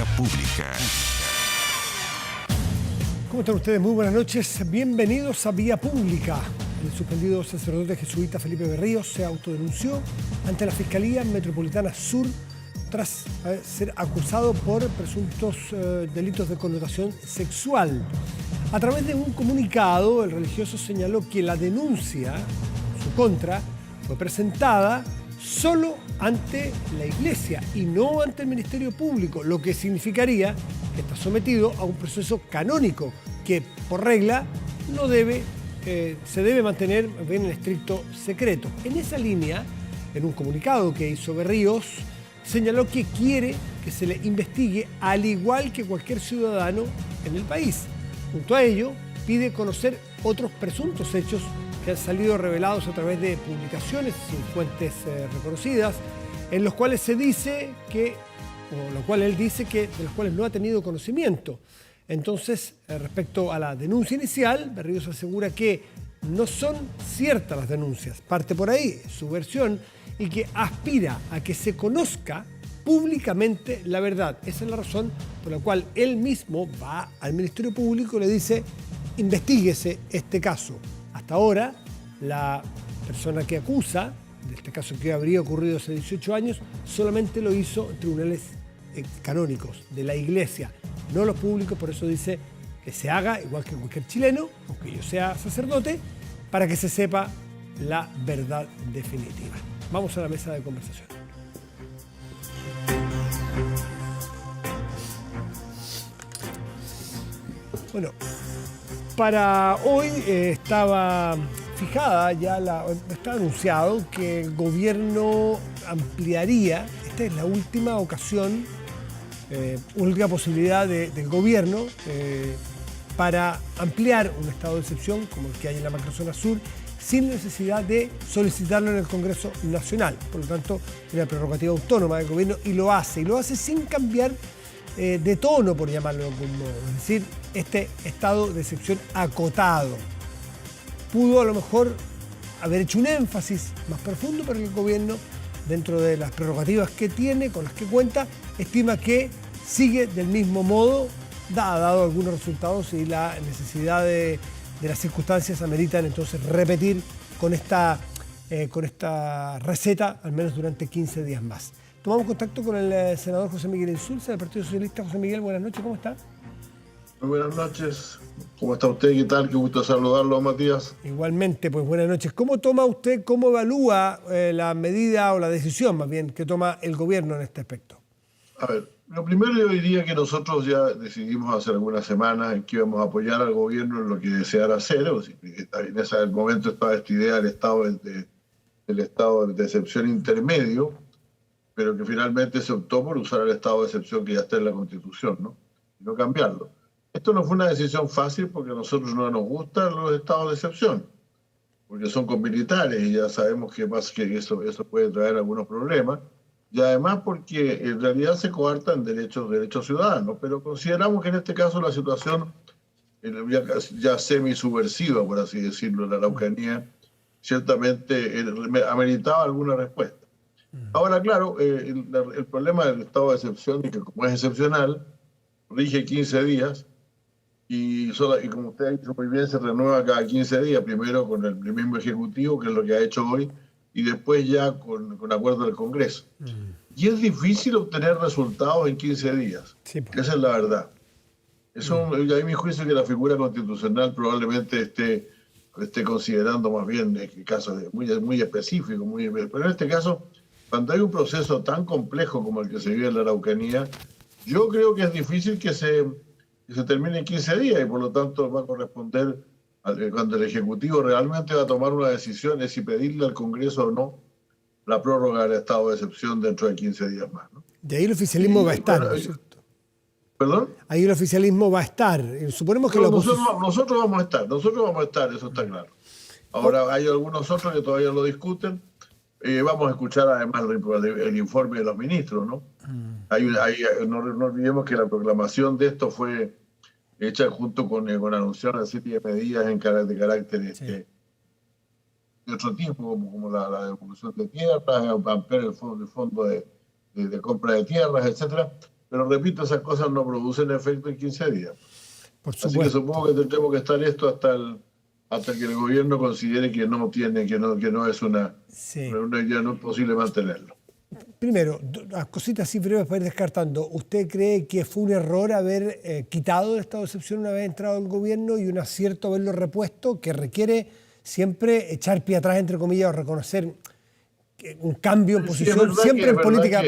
Vía Pública. ¿Cómo están ustedes? Muy buenas noches. Bienvenidos a Vía Pública. El suspendido sacerdote jesuita Felipe Berríos se autodenunció ante la Fiscalía Metropolitana Sur tras ser acusado por presuntos delitos de connotación sexual. A través de un comunicado, el religioso señaló que la denuncia en su contra fue presentada solo ante la Iglesia y no ante el Ministerio Público, lo que significaría que está sometido a un proceso canónico que, por regla, se debe mantener en estricto secreto. En esa línea, en un comunicado que hizo Berríos, señaló que quiere que se le investigue al igual que cualquier ciudadano en el país. Junto a ello, pide conocer otros presuntos hechos que han salido revelados a través de publicaciones sin fuentes reconocidas, en los cuales se dice que, o lo cual él dice que de los cuales no ha tenido conocimiento. Entonces, respecto a la denuncia inicial, Berríos asegura que no son ciertas las denuncias, parte por ahí su versión, y que aspira a que se conozca públicamente la verdad. Esa es la razón por la cual él mismo va al Ministerio Público y le dice: investíguese este caso. Hasta ahora, la persona que acusa de este caso que habría ocurrido hace 18 años solamente lo hizo en tribunales canónicos de la Iglesia, no los públicos. Por eso dice que se haga igual que cualquier chileno, aunque yo sea sacerdote, para que se sepa la verdad definitiva. Vamos a la mesa de conversación. Bueno, para hoy estaba fijada ya, está anunciado que el gobierno ampliaría, esta es la última ocasión, última posibilidad del gobierno para ampliar un estado de excepción como el que hay en la macrozona sur, sin necesidad de solicitarlo en el Congreso Nacional. Por lo tanto, es una prerrogativa autónoma del gobierno y lo hace sin cambiar de tono, por llamarlo de algún modo. Es decir, este estado de excepción acotado pudo a lo mejor haber hecho un énfasis más profundo, pero el gobierno, dentro de las prerrogativas que tiene, con las que cuenta, estima que sigue del mismo modo, ha dado algunos resultados y la necesidad de las circunstancias ameritan entonces repetir con esta receta al menos durante 15 días más. Tomamos contacto con el senador José Miguel Insulza del Partido Socialista. José Miguel, buenas noches, ¿cómo está? Muy buenas noches, ¿cómo está usted? ¿Qué tal? Qué gusto saludarlo, Matías. Igualmente, pues buenas noches. ¿Cómo toma usted, cómo evalúa la medida o la decisión más bien que toma el gobierno en este aspecto? A ver, lo primero yo diría que nosotros ya decidimos hace algunas semanas que íbamos a apoyar al gobierno en lo que deseara hacer. En ese momento estaba esta idea del estado de excepción intermedio, pero que finalmente se optó por usar el estado de excepción que ya está en la Constitución, ¿no? Y no cambiarlo. Esto no fue una decisión fácil porque a nosotros no nos gustan los estados de excepción, porque son con militares y ya sabemos que eso puede traer algunos problemas. Y además porque en realidad se coartan derechos ciudadanos, pero consideramos que en este caso la situación ya semi-subversiva, por así decirlo, la Araucanía, ciertamente ameritaba alguna respuesta. Ahora, claro, el problema del estado de excepción es que como es excepcional, rige 15 días y como usted ha dicho muy bien, se renueva cada 15 días, primero con el mismo Ejecutivo, que es lo que ha hecho hoy, y después ya con acuerdo del Congreso. Y es difícil obtener resultados en 15 días. Sí, pues. Esa es la verdad. Hay mi juicio que la figura constitucional probablemente esté considerando más bien casos muy específicos. Pero en este caso, cuando hay un proceso tan complejo como el que se vive en la Araucanía, yo creo que es difícil que se termine en 15 días y por lo tanto va a corresponder cuando el Ejecutivo realmente va a tomar una decisión de si pedirle al Congreso o no la prórroga del estado de excepción dentro de 15 días más, ¿no? De ahí el oficialismo va a estar, ¿no es cierto? ¿Perdón? Ahí el oficialismo va a estar. Suponemos que nosotros vamos a estar, eso está claro. Ahora hay algunos otros que todavía lo discuten. Vamos a escuchar además el informe de los ministros, ¿no? No olvidemos que la proclamación de esto fue hecha junto con anunciar una serie de medidas de carácter de otro tipo, como la devolución de tierras, ampliar el fondo de compra de tierras, etcétera. Pero repito, esas cosas no producen efecto en 15 días. Por Así que supuesto. supongo que tendremos que estar esto hasta que el gobierno considere que no tiene, que no es Sí. ya no es posible mantenerlo. Primero, las cositas así breves para ir descartando. ¿Usted cree que fue un error haber quitado el estado de excepción una vez entrado el gobierno y un acierto haberlo repuesto, que requiere siempre echar pie atrás, entre comillas, o reconocer que un cambio en Sí, posición? Siempre en es verdad política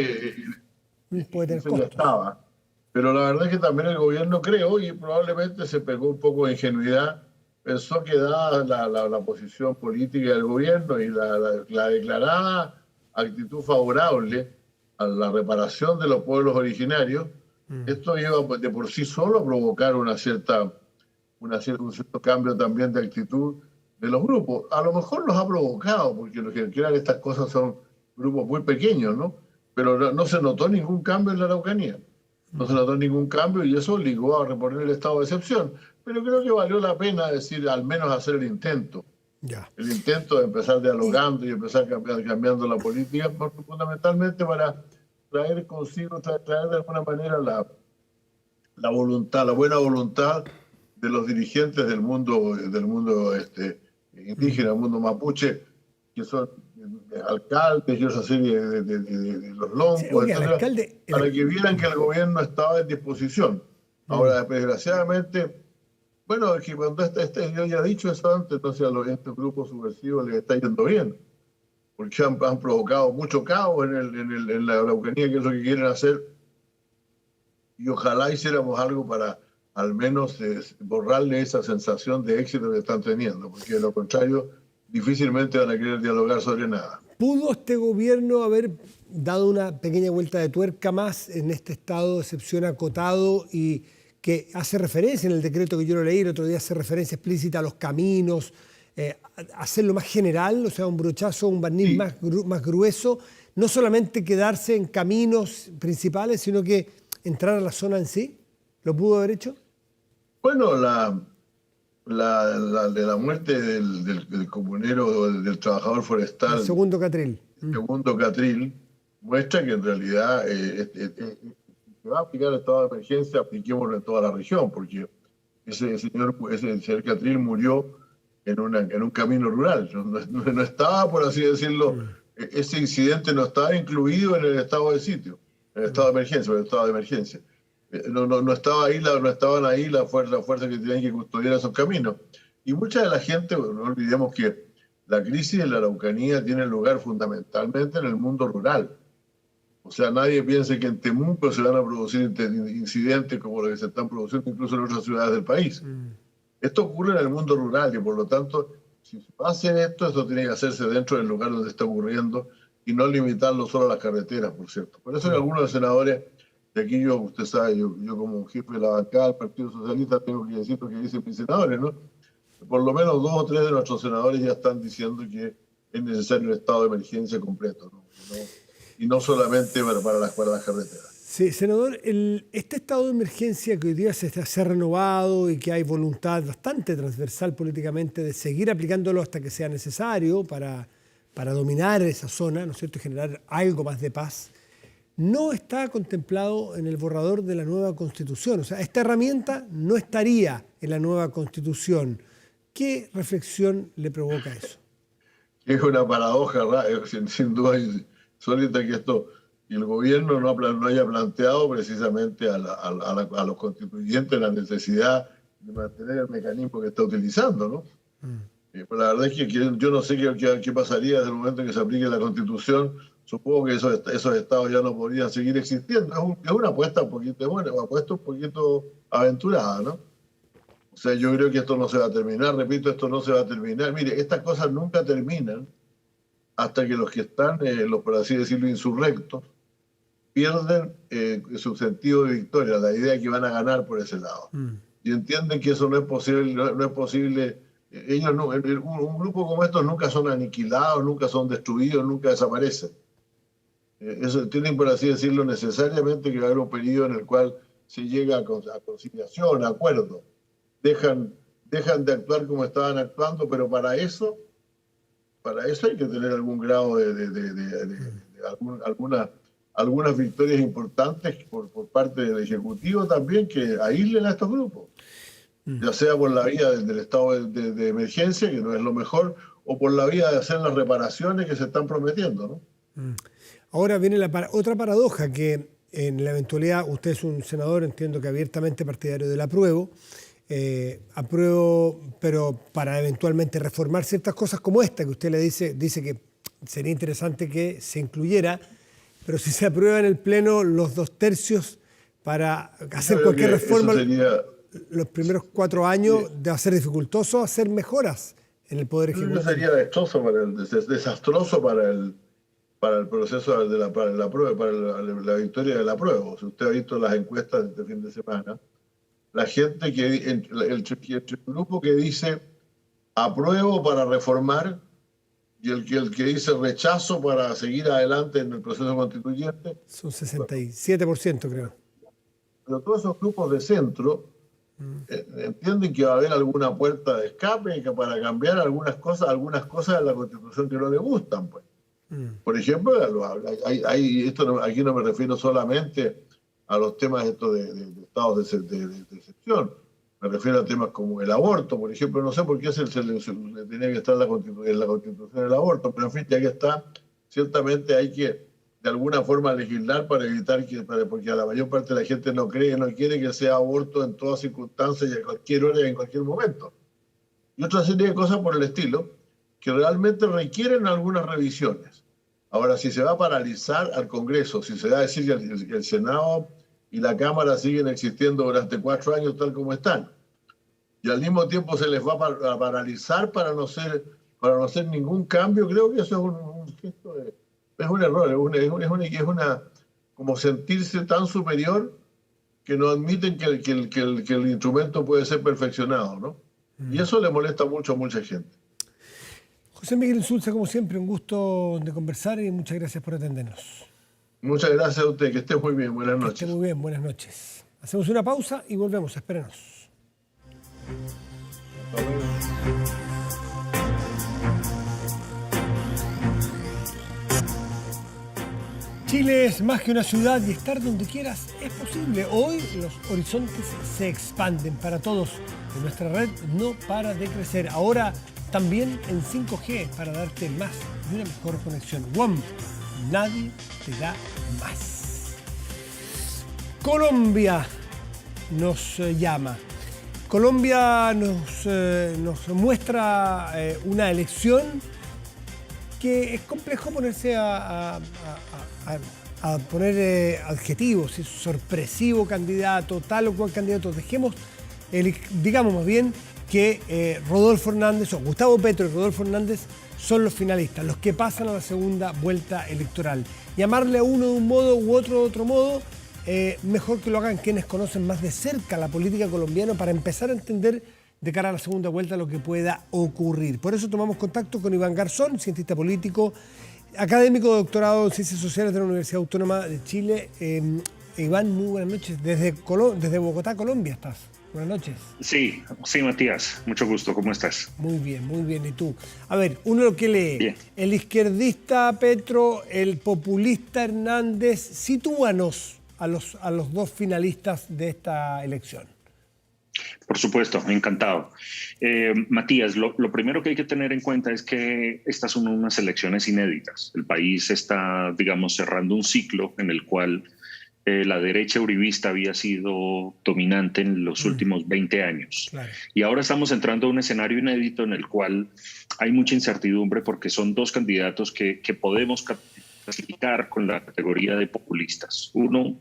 puede que tener eso ya costos. estaba. Pero la verdad es que también el gobierno creó y probablemente se pegó un poco de ingenuidad. Pensó que dada la posición política del gobierno y la declarada actitud favorable a la reparación de los pueblos originarios, esto iba de por sí solo a provocar un cierto cambio también de actitud de los grupos. A lo mejor los ha provocado, porque los que crean estas cosas son grupos muy pequeños, ¿no? Pero no se notó ningún cambio en la Araucanía. No se notó ningún cambio y eso obligó a reponer el estado de excepción. Pero creo que valió la pena decir, al menos hacer el intento. Ya. El intento de empezar Y, dialogando y empezar cambiando la política, fundamentalmente para traer consigo, traer de alguna manera la voluntad, la buena voluntad de los dirigentes del mundo indígena, del mundo mapuche, que son alcaldes y esa serie de los sí, loncos, oiga, el etcétera, alcalde, para que vieran que el gobierno estaba en disposición. Ahora, desgraciadamente, bueno, es que cuando yo ya he dicho eso antes, entonces a estos grupos subversivos les está yendo bien, porque han provocado mucho caos en la Araucanía, que es lo que quieren hacer, y ojalá hiciéramos algo para al menos borrarle esa sensación de éxito que están teniendo, porque de lo contrario difícilmente van a querer dialogar sobre nada. ¿pudo este gobierno haber dado una pequeña vuelta de tuerca más en este estado de excepción acotado y que hace referencia en el decreto que yo lo leí el otro día, hace referencia explícita a los caminos, hacerlo más general, o sea, un brochazo, un barniz Sí, más grueso, no solamente quedarse en caminos principales, sino que entrar a la zona en sí? ¿Lo pudo haber hecho? bueno, de la muerte del comunero, del trabajador El forestal, segundo Catril. segundo Catril, muestra que en realidad se va a aplicar el estado de emergencia, apliquémoslo en toda la región, porque ese señor Catril murió en un camino rural. No estaba, por así decirlo, ese incidente no estaba incluido en el estado de sitio, en el estado de emergencia, en el estado de emergencia. No estaba ahí no estaban ahí las fuerzas que tenían que custodiar esos caminos. Y mucha de la gente, no olvidemos que la crisis de la Araucanía tiene lugar fundamentalmente en el mundo rural. O sea, nadie piense que en Temuco se van a producir incidentes como los que se están produciendo incluso en otras ciudades del país. Esto ocurre en el mundo rural y por lo tanto, si se va a hacer esto, esto tiene que hacerse dentro del lugar donde está ocurriendo y no limitarlo solo a las carreteras, por cierto. Por eso que algunos senadores de aquí, usted sabe, yo como jefe de la bancada del Partido Socialista tengo que decir lo que dicen mis senadores, ¿no? Por lo menos 2 o 3 de nuestros senadores ya están diciendo que es necesario el estado de emergencia completo, ¿no? Y no solamente para las carreteras. Sí, senador, este estado de emergencia que hoy día se ha renovado y que hay voluntad bastante transversal políticamente de seguir aplicándolo hasta que sea necesario para dominar esa zona, ¿no es cierto?, y generar algo más de paz, no está contemplado en el borrador de la nueva Constitución. O sea, esta herramienta no estaría en la nueva Constitución. ¿Qué reflexión le provoca eso? Es una paradoja, sin duda insólita que el gobierno no haya planteado precisamente a los constituyentes la necesidad de mantener el mecanismo que está utilizando, ¿no? Pues la verdad es que yo no sé qué pasaría desde el momento en que se aplique la Constitución. Supongo que esos estados ya no podrían seguir existiendo. Es una apuesta un poquito, bueno, una apuesta un poquito aventurada, ¿no? O sea, yo creo que esto no se va a terminar, repito, esto no se va a terminar. Mire, estas cosas nunca terminan hasta que los que están, por así decirlo, insurrectos, pierden su sentido de victoria, la idea de que van a ganar por ese lado. Y entienden que eso no es posible, no es posible. Ellos un grupo como estos nunca son aniquilados, nunca son destruidos, nunca desaparecen. Eso tienen, por así decirlo, necesariamente que haber un periodo en el cual se llega a conciliación, a acuerdo. Dejan de actuar como estaban actuando, pero para eso hay que tener algún grado de algunas victorias importantes por parte del Ejecutivo también que aíslen a estos grupos, ya sea por la vía del estado de emergencia, que no es lo mejor, o por la vía de hacer las reparaciones que se están prometiendo, ¿no? Ahora viene otra paradoja, que en la eventualidad, usted es un senador, entiendo que abiertamente partidario del apruebo, pero para eventualmente reformar ciertas cosas como esta, que usted le dice que sería interesante que se incluyera, pero si se aprueba en el Pleno los 2/3 para hacer cualquier reforma, los primeros 4 años de hacer dificultoso hacer mejoras en el Poder Ejecutivo. Eso sería desastroso para el proceso de para la victoria del apruebo. Si usted ha visto las encuestas de este fin de semana, la gente el grupo que dice apruebo para reformar y el que dice rechazo para seguir adelante en el proceso constituyente. Son 67%, creo. Pero todos esos grupos de centro entienden que va a haber alguna puerta de escape para cambiar algunas cosas de la Constitución que no les gustan, pues. Por ejemplo, aquí no me refiero solamente a los temas estos de estados de excepción. Me refiero a temas como el aborto, por ejemplo. No sé por qué se tenía que estar en la Constitución el aborto, pero en fin, ya que está, ciertamente hay que de alguna forma legislar para evitar porque a la mayor parte de la gente no quiere que sea aborto en todas circunstancias y a cualquier hora y en cualquier momento. Y otra serie de cosas por el estilo que realmente requieren algunas revisiones. Ahora, si se va a paralizar al Congreso, si se va a decir que el Senado y la Cámara siguen existiendo durante 4 años tal como están, y al mismo tiempo se les va a paralizar para no hacer ningún cambio, creo que eso es un gesto es un error, es una como sentirse tan superior que no admiten que el instrumento puede ser perfeccionado, ¿no? Y eso le molesta mucho a mucha gente. José Miguel Insulza, como siempre, un gusto de conversar y muchas gracias por atendernos. Muchas gracias a usted, que esté muy bien, buenas noches. Que esté muy bien, buenas noches. Hacemos una pausa y volvemos, espérenos. Chile es más que una ciudad y estar donde quieras es posible. Hoy los horizontes se expanden para todos y nuestra red no para de crecer. Ahora también en 5G para darte más y una mejor conexión. WOM, nadie te da más. Colombia nos llama. Colombia nos muestra una elección que es complejo ponerse a poner adjetivos, es sorpresivo candidato, tal o cual candidato. Digamos más bien que Rodolfo Hernández o Gustavo Petro y Rodolfo Hernández son los finalistas, los que pasan a la segunda vuelta electoral. Llamarle a uno de un modo u otro de otro modo, mejor que lo hagan quienes conocen más de cerca la política colombiana para empezar a entender de cara a la segunda vuelta lo que pueda ocurrir. Por eso tomamos contacto con Iván Garzón, cientista político, académico de doctorado en Ciencias Sociales de la Universidad Autónoma de Chile. Iván, muy buenas noches. Desde Bogotá, Colombia estás. Buenas noches. Sí, Matías. Mucho gusto. ¿Cómo estás? Muy bien. ¿Y tú? A ver, uno lo que lee. Bien. El izquierdista Petro, el populista Hernández. Sitúanos a los dos finalistas de esta elección. Por supuesto, encantado. Matías, lo primero que hay que tener en cuenta es que estas son unas elecciones inéditas. El país está, digamos, cerrando un ciclo en el cual la derecha uribista había sido dominante en los últimos 20 años. Claro. Y ahora estamos entrando a un escenario inédito en el cual hay mucha incertidumbre porque son dos candidatos que podemos clasificar con la categoría de populistas. Uno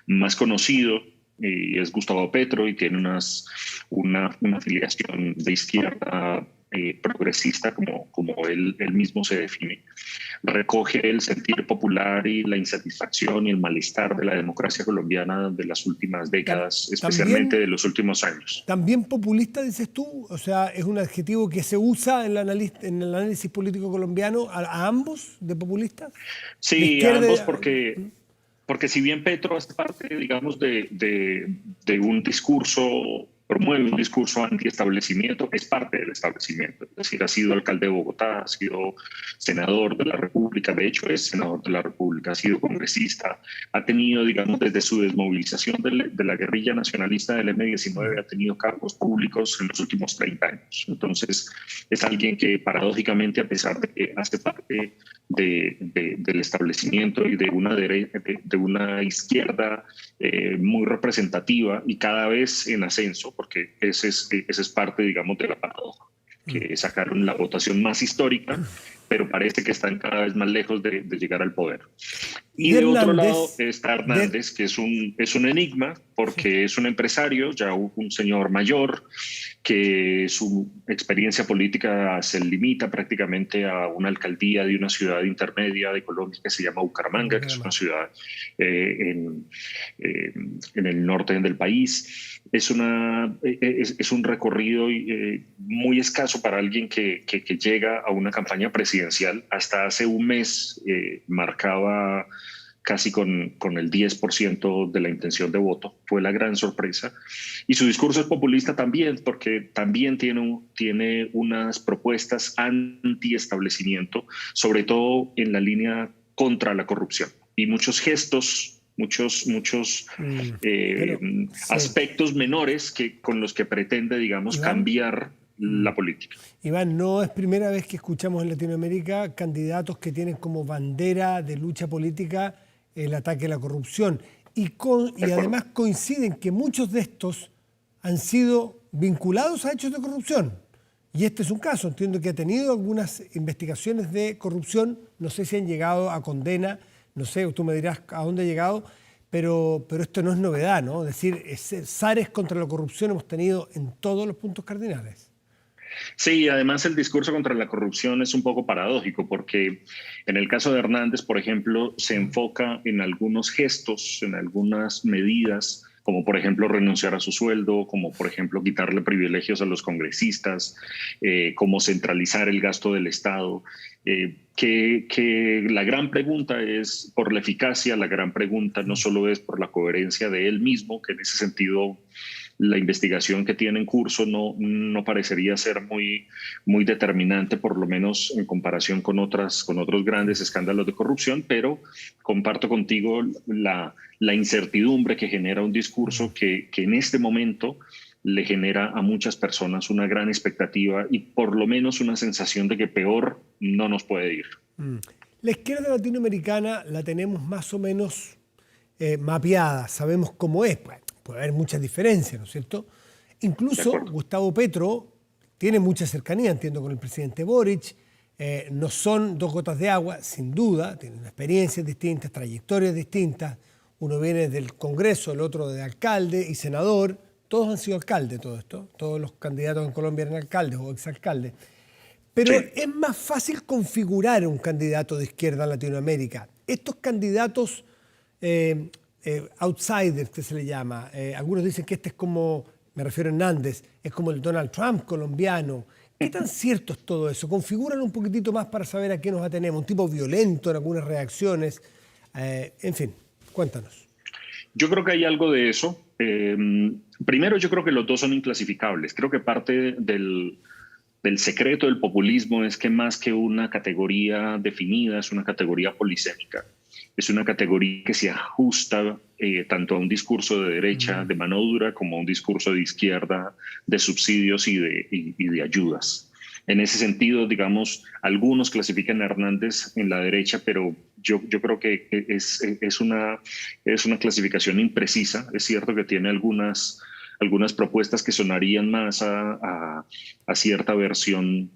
más conocido y es Gustavo Petro y tiene una afiliación de izquierda progresista, como él mismo se define. Recoge el sentir popular y la insatisfacción y el malestar de la democracia colombiana de las últimas décadas, especialmente de los últimos años. ¿También populista, dices tú? O sea, ¿es un adjetivo que se usa en el análisis político colombiano a ambos de populistas? Sí, a ambos porque si bien Petro hace parte, digamos, de un discurso promueve un discurso antiestablecimiento, es parte del establecimiento. Es decir, ha sido alcalde de Bogotá, ha sido senador de la República, de hecho es senador de la República, ha sido congresista, ha tenido, digamos, desde su desmovilización de la guerrilla nacionalista del M-19, ha tenido cargos públicos en los últimos 30 años. Entonces, es alguien que paradójicamente, a pesar de que hace parte del establecimiento y de una izquierda muy representativa y cada vez en ascenso, porque ese es parte, digamos, de la paradoja, que sacaron la votación más histórica, pero parece que están cada vez más lejos de llegar al poder. Y de otro lado está Hernández, que es un enigma, porque es un empresario, ya un señor mayor, que su experiencia política se limita prácticamente a una alcaldía de una ciudad intermedia de Colombia que se llama Bucaramanga, que es una ciudad en el norte del país. Es un recorrido muy escaso para alguien que llega a una campaña presidencial. Hasta hace un mes marcaba casi con el 10% de la intención de voto. Fue la gran sorpresa. Y su discurso es populista también, porque también tiene unas propuestas anti-establecimiento, sobre todo en la línea contra la corrupción. Y muchos gestos, muchos aspectos menores con los que pretende, digamos, Iván, cambiar la política. Iván, no es primera vez que escuchamos en Latinoamérica candidatos que tienen como bandera de lucha política el ataque a la corrupción. Y además coinciden que muchos de estos han sido vinculados a hechos de corrupción. Y este es un caso, entiendo que ha tenido algunas investigaciones de corrupción, no sé si han llegado a condena, no sé, tú me dirás a dónde ha llegado, pero esto no es novedad, ¿no? Es decir, zares contra la corrupción hemos tenido en todos los puntos cardinales. Sí, además el discurso contra la corrupción es un poco paradójico porque en el caso de Hernández, por ejemplo, se enfoca en algunos gestos, en algunas medidas, como por ejemplo renunciar a su sueldo, como por ejemplo quitarle privilegios a los congresistas, como centralizar el gasto del Estado. Que la gran pregunta es por la eficacia, la gran pregunta no solo es por la coherencia de él mismo, que en ese sentido la investigación que tiene en curso no parecería ser muy determinante, por lo menos en comparación con otros grandes escándalos de corrupción, pero comparto contigo la incertidumbre que genera un discurso que en este momento le genera a muchas personas una gran expectativa y por lo menos una sensación de que peor no nos puede ir. La izquierda latinoamericana la tenemos más o menos mapeada, sabemos cómo es. Bueno, puede haber muchas diferencias, ¿no es cierto? Incluso Gustavo Petro tiene mucha cercanía, entiendo, con el presidente Boric. No son dos gotas de agua, sin duda, tienen experiencias distintas, trayectorias distintas. Uno viene del Congreso, el otro de alcalde y senador. Todos han sido alcaldes, todo esto. Todos los candidatos en Colombia eran alcaldes o exalcaldes. Pero sí, es más fácil configurar un candidato de izquierda en Latinoamérica. Estos candidatos outsiders, que se le llama, algunos dicen que este es como, me refiero a Hernández, es como el Donald Trump colombiano. ¿Qué tan cierto es todo eso? Configuran un poquitito más para saber a qué nos atenemos. Un tipo violento en algunas reacciones. En fin, cuéntanos. Yo creo que hay algo de eso. Primero, yo creo que los dos son inclasificables. Creo que parte del secreto del populismo es que más que una categoría definida, es una categoría polisémica. Es una categoría que se ajusta tanto a un discurso de derecha, de mano dura, como a un discurso de izquierda, de subsidios y de ayudas. En ese sentido, digamos, algunos clasifican a Hernández en la derecha, pero yo creo que es una clasificación imprecisa. Es cierto que tiene algunas propuestas que sonarían más a cierta versión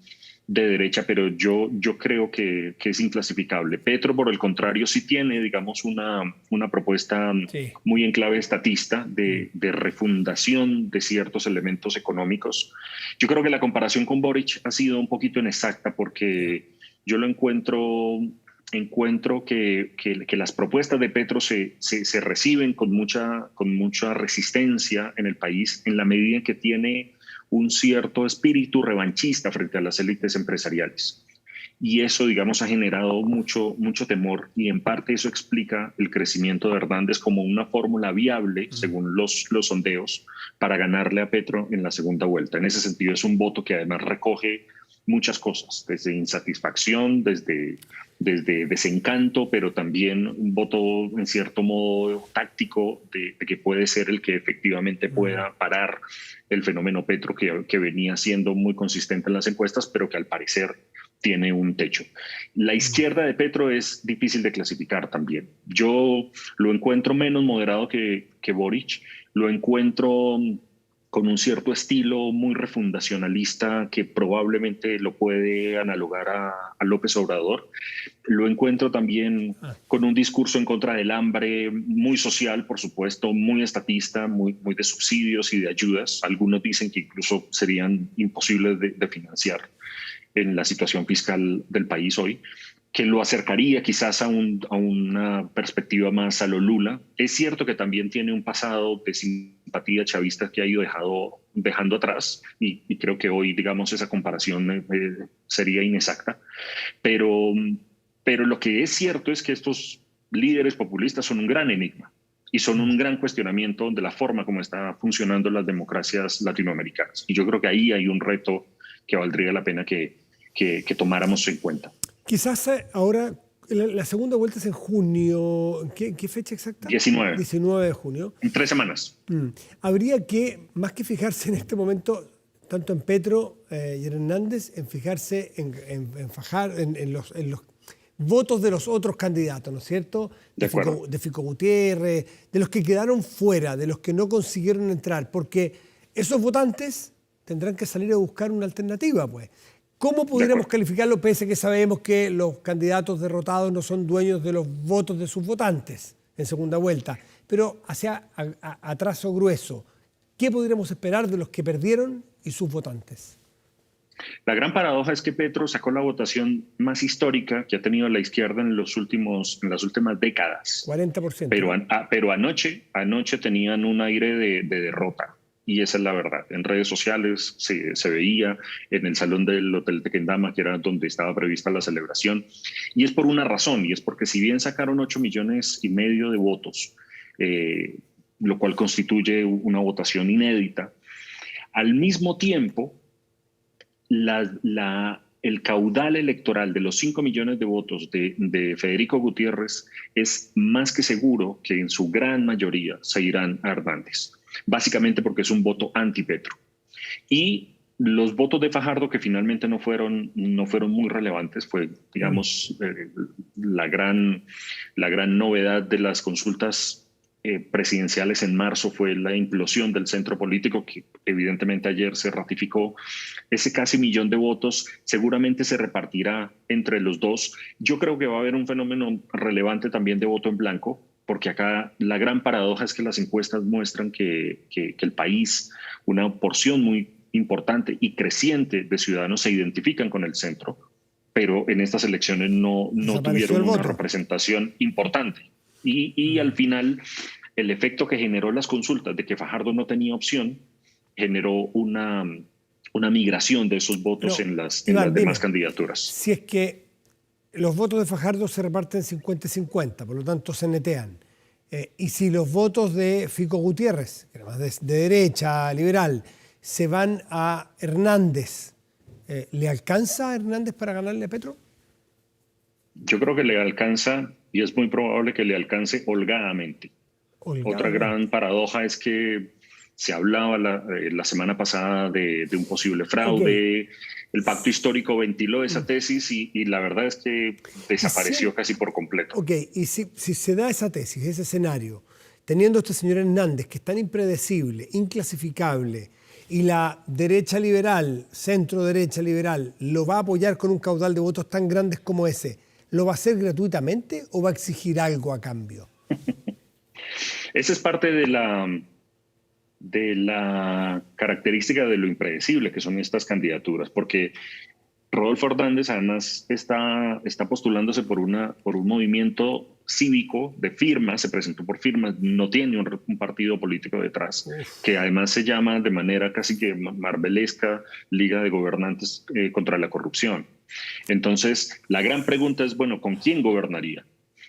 de derecha, pero yo creo que es inclasificable. Petro, por el contrario, sí tiene, digamos, una propuesta muy en clave estatista de refundación de ciertos elementos económicos. Yo creo que la comparación con Boric ha sido un poquito inexacta porque yo lo encuentro que las propuestas de Petro se reciben con mucha resistencia en el país en la medida en que tiene un cierto espíritu revanchista frente a las élites empresariales. Y eso, digamos, ha generado mucho temor, y en parte eso explica el crecimiento de Hernández como una fórmula viable, según los sondeos, para ganarle a Petro en la segunda vuelta. En ese sentido es un voto que además recoge muchas cosas, desde insatisfacción, desde desencanto, pero también un voto en cierto modo táctico de que puede ser el que efectivamente pueda parar el fenómeno Petro, que venía siendo muy consistente en las encuestas, pero que al parecer tiene un techo. La izquierda de Petro es difícil de clasificar también. Yo lo encuentro menos moderado que Boric, lo encuentro con un cierto estilo muy refundacionalista que probablemente lo puede analogar a López Obrador. Lo encuentro también con un discurso en contra del hambre, muy social, por supuesto, muy estatista, muy de subsidios y de ayudas. Algunos dicen que incluso serían imposibles de financiar en la situación fiscal del país hoy, que lo acercaría quizás a una perspectiva más a lo Lula. Es cierto que también tiene un pasado de simpatía chavista que ha ido dejando atrás, y creo que hoy, digamos, esa comparación sería inexacta, pero lo que es cierto es que estos líderes populistas son un gran enigma y son un gran cuestionamiento de la forma como están funcionando las democracias latinoamericanas. Y yo creo que ahí hay un reto que valdría la pena que tomáramos en cuenta. Quizás ahora, la segunda vuelta es en junio. ¿Qué fecha exacta? 19. 19 de junio. En 3 semanas. Habría que, más que fijarse en este momento, tanto en Petro y en Hernández, en fijarse en los votos de los otros candidatos, ¿no es cierto? De Fico Gutiérrez, de los que quedaron fuera, de los que no consiguieron entrar, porque esos votantes tendrán que salir a buscar una alternativa, pues. ¿Cómo pudiéramos calificarlo, pese a que sabemos que los candidatos derrotados no son dueños de los votos de sus votantes en segunda vuelta? Pero hacia a trazo grueso, ¿qué podríamos esperar de los que perdieron y sus votantes? La gran paradoja es que Petro sacó la votación más histórica que ha tenido la izquierda en las últimas décadas. 40%. Pero anoche tenían un aire de derrota. Y esa es la verdad. En redes sociales se veía, en el salón del Hotel Tequendama, que era donde estaba prevista la celebración. Y es por una razón, y es porque si bien sacaron 8,5 millones de votos, lo cual constituye una votación inédita, al mismo tiempo, el caudal electoral de los 5 millones de votos de Federico Gutiérrez es más que seguro que en su gran mayoría se irán a Hernández. Básicamente porque es un voto anti-Petro. Y los votos de Fajardo, que finalmente no fueron muy relevantes, fue, digamos, la gran novedad de las consultas presidenciales en marzo fue la implosión del centro político, que evidentemente ayer se ratificó. Ese casi 1 millón de votos seguramente se repartirá entre los dos. Yo creo que va a haber un fenómeno relevante también de voto en blanco, porque acá la gran paradoja es que las encuestas muestran que el país, una porción muy importante y creciente de ciudadanos se identifican con el centro, pero en estas elecciones no tuvieron una representación importante. Y al final, el efecto que generó las consultas de que Fajardo no tenía opción, generó una migración de esos votos en las demás candidaturas. Si es que los votos de Fajardo se reparten 50-50, por lo tanto se netean. Y si los votos de Fico Gutiérrez, que además de derecha, liberal, se van a Hernández, ¿le alcanza a Hernández para ganarle a Petro? Yo creo que le alcanza, y es muy probable que le alcance holgadamente. Otra gran paradoja es que se hablaba la semana pasada de un posible fraude. El pacto histórico ventiló esa tesis y la verdad es que desapareció casi por completo. Ok, y si se da esa tesis, ese escenario, teniendo a este señor Hernández, que es tan impredecible, inclasificable, y la derecha liberal, centro derecha liberal, lo va a apoyar con un caudal de votos tan grandes como ese, ¿lo va a hacer gratuitamente o va a exigir algo a cambio? Esa es parte de la característica de lo impredecible que son estas candidaturas, porque Rodolfo Hernández además está postulándose por un movimiento cívico de firmas, se presentó por firmas, no tiene un partido político detrás, que además se llama de manera casi que marvelesca Liga de Gobernantes contra la Corrupción. Entonces, la gran pregunta es, bueno, ¿con quién gobernaría?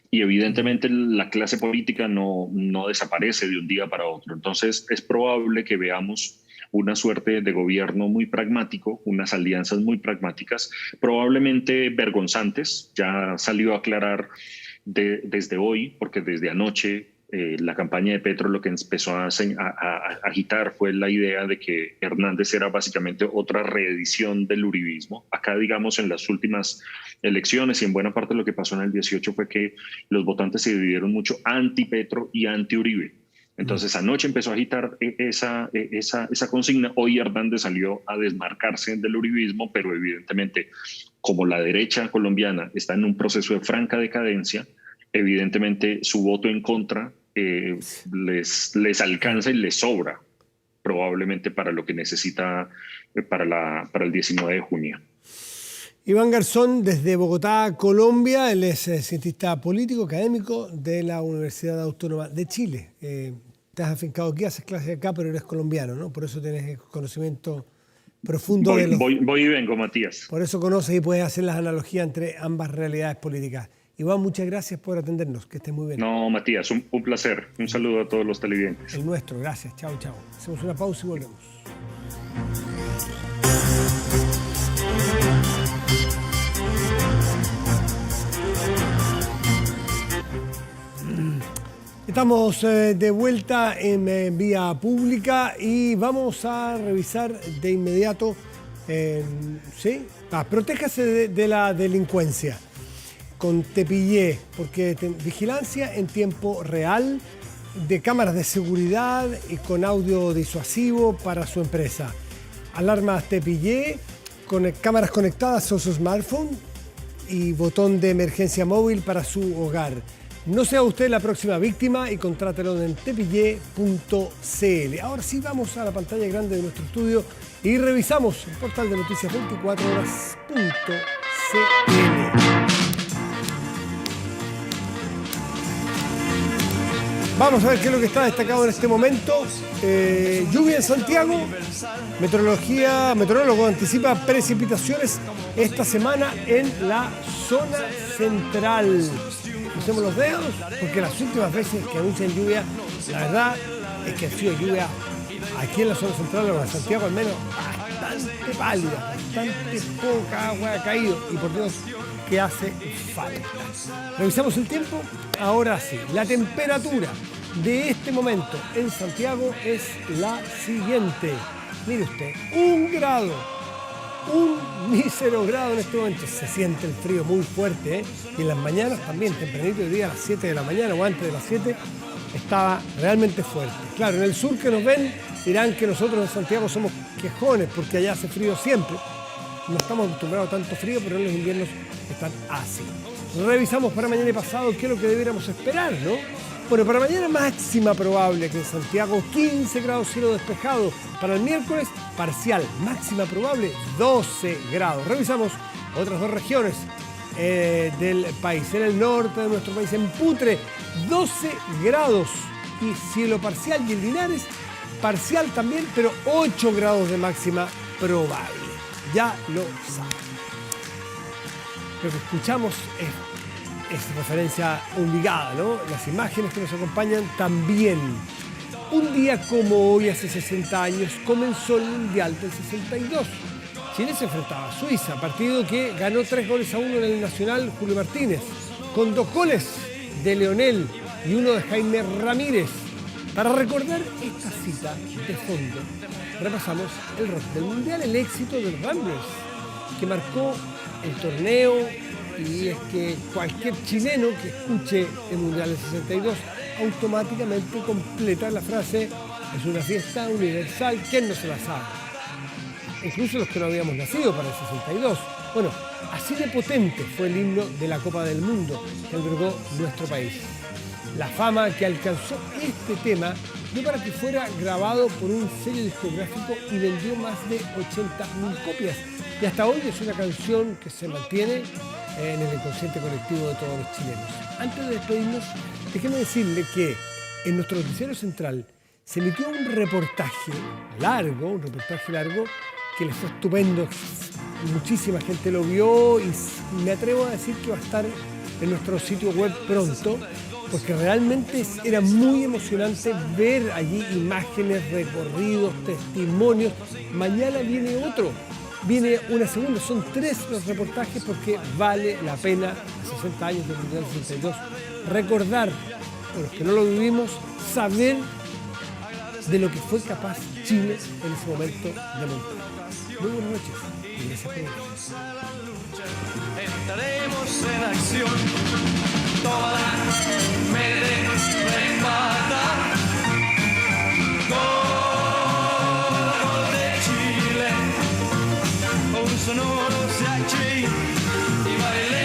Y evidentemente la clase política no desaparece de un día para otro. Entonces, es probable que veamos una suerte de gobierno muy pragmático, unas alianzas muy pragmáticas, probablemente vergonzantes. Ya salió a aclarar desde hoy, porque desde anoche la campaña de Petro lo que empezó a agitar fue la idea de que Hernández era básicamente otra reedición del uribismo. Acá, digamos, en las últimas elecciones y en buena parte lo que pasó en el 18 fue que los votantes se dividieron mucho anti-Petro y anti-Uribe. Entonces anoche empezó a agitar esa consigna. Hoy Hernández salió a desmarcarse del uribismo, pero evidentemente como la derecha colombiana está en un proceso de franca decadencia, evidentemente su voto en contra les alcanza y les sobra probablemente para lo que necesita para el 19 de junio. Iván Garzón, desde Bogotá, Colombia. Él es cientista político, académico de la Universidad Autónoma de Chile. Te has afincado aquí, haces clases acá, pero eres colombiano, ¿no? Por eso tienes conocimiento profundo de los... Voy y vengo, Matías. Por eso conoces y puedes hacer las analogías entre ambas realidades políticas. Iván, muchas gracias por atendernos. Que estés muy bien. No, Matías, un placer. Un saludo a todos los televidentes. El nuestro, gracias. Chao, chao. Hacemos una pausa y volvemos. Estamos de vuelta en vía pública y vamos a revisar de inmediato, protéjase de la delincuencia con Tepillé, porque vigilancia en tiempo real de cámaras de seguridad y con audio disuasivo para su empresa. Alarmas Tepillé con cámaras conectadas a su smartphone y botón de emergencia móvil para su hogar. No sea usted la próxima víctima y contrátelo en tepillé.cl. Ahora sí vamos a la pantalla grande de nuestro estudio y revisamos el portal de noticias 24horas.cl. Vamos a ver qué es lo que está destacado en este momento. Lluvia en Santiago. Meteorólogo anticipa precipitaciones esta semana en la zona central. Crucemos los dedos, porque las últimas veces que anuncian lluvia, la verdad es que ha sido lluvia aquí en la zona central, o en Santiago al menos, bastante pálida, bastante poca agua ha caído, y por Dios que hace falta. Revisamos el tiempo, ahora sí. La temperatura de este momento en Santiago es la siguiente. Mire usted, 1 grado. Un mísero grado en este momento. Se siente el frío muy fuerte, ¿eh? Y en las mañanas también, tempranito, hoy día a las 7 de la mañana o antes de las 7, estaba realmente fuerte. Claro, en el sur que nos ven dirán que nosotros en Santiago somos quejones porque allá hace frío siempre. No estamos acostumbrados a tanto frío, pero en los inviernos están así. Revisamos para mañana y pasado qué es lo que debiéramos esperar, ¿no? Bueno, para mañana máxima probable que en Santiago 15 grados cielo despejado. Para el miércoles parcial, máxima probable 12 grados. Revisamos otras dos regiones del país. En el norte de nuestro país, en Putre, 12 grados y cielo parcial. Y en Linares, parcial también, pero 8 grados de máxima probable. Ya lo saben. Lo que escuchamos es referencia obligada, ¿no? Las imágenes que nos acompañan también. Un día como hoy, hace 60 años, comenzó el Mundial del 62. Chile se enfrentaba a Suiza, partido que ganó 3-1 en el Nacional Julio Martínez, con 2 goles de Leonel y 1 de Jaime Ramírez. Para recordar esta cita de fondo, repasamos el rock del Mundial, el éxito del Ramblers, que marcó el torneo. Y es que cualquier chileno que escuche el Mundial del 62 automáticamente completa la frase: es una fiesta universal, ¿quién no se la sabe? Incluso los que no habíamos nacido para el 62. Bueno, así de potente fue el himno de la Copa del Mundo que albergó nuestro país. La fama que alcanzó este tema dio para que fuera grabado por un sello discográfico y vendió más de 80.000 copias. Y hasta hoy es una canción que se mantiene en el inconsciente colectivo de todos los chilenos. Antes de despedirnos, déjeme decirle que en nuestro noticiero central se emitió un reportaje largo que les fue estupendo, muchísima gente lo vio y me atrevo a decir que va a estar en nuestro sitio web pronto, porque realmente era muy emocionante ver allí imágenes, recorridos, testimonios. Mañana viene otro, viene una segunda, son 3 los reportajes porque vale la pena, a 60 años del Mundial 62, recordar, a los que no lo vivimos, saber de lo que fue capaz Chile en ese momento de montar. Muy buenas noches y gracias por venir. Entraremos en acción, toda me remata. Gol de Chile, un sonoro se y bailé.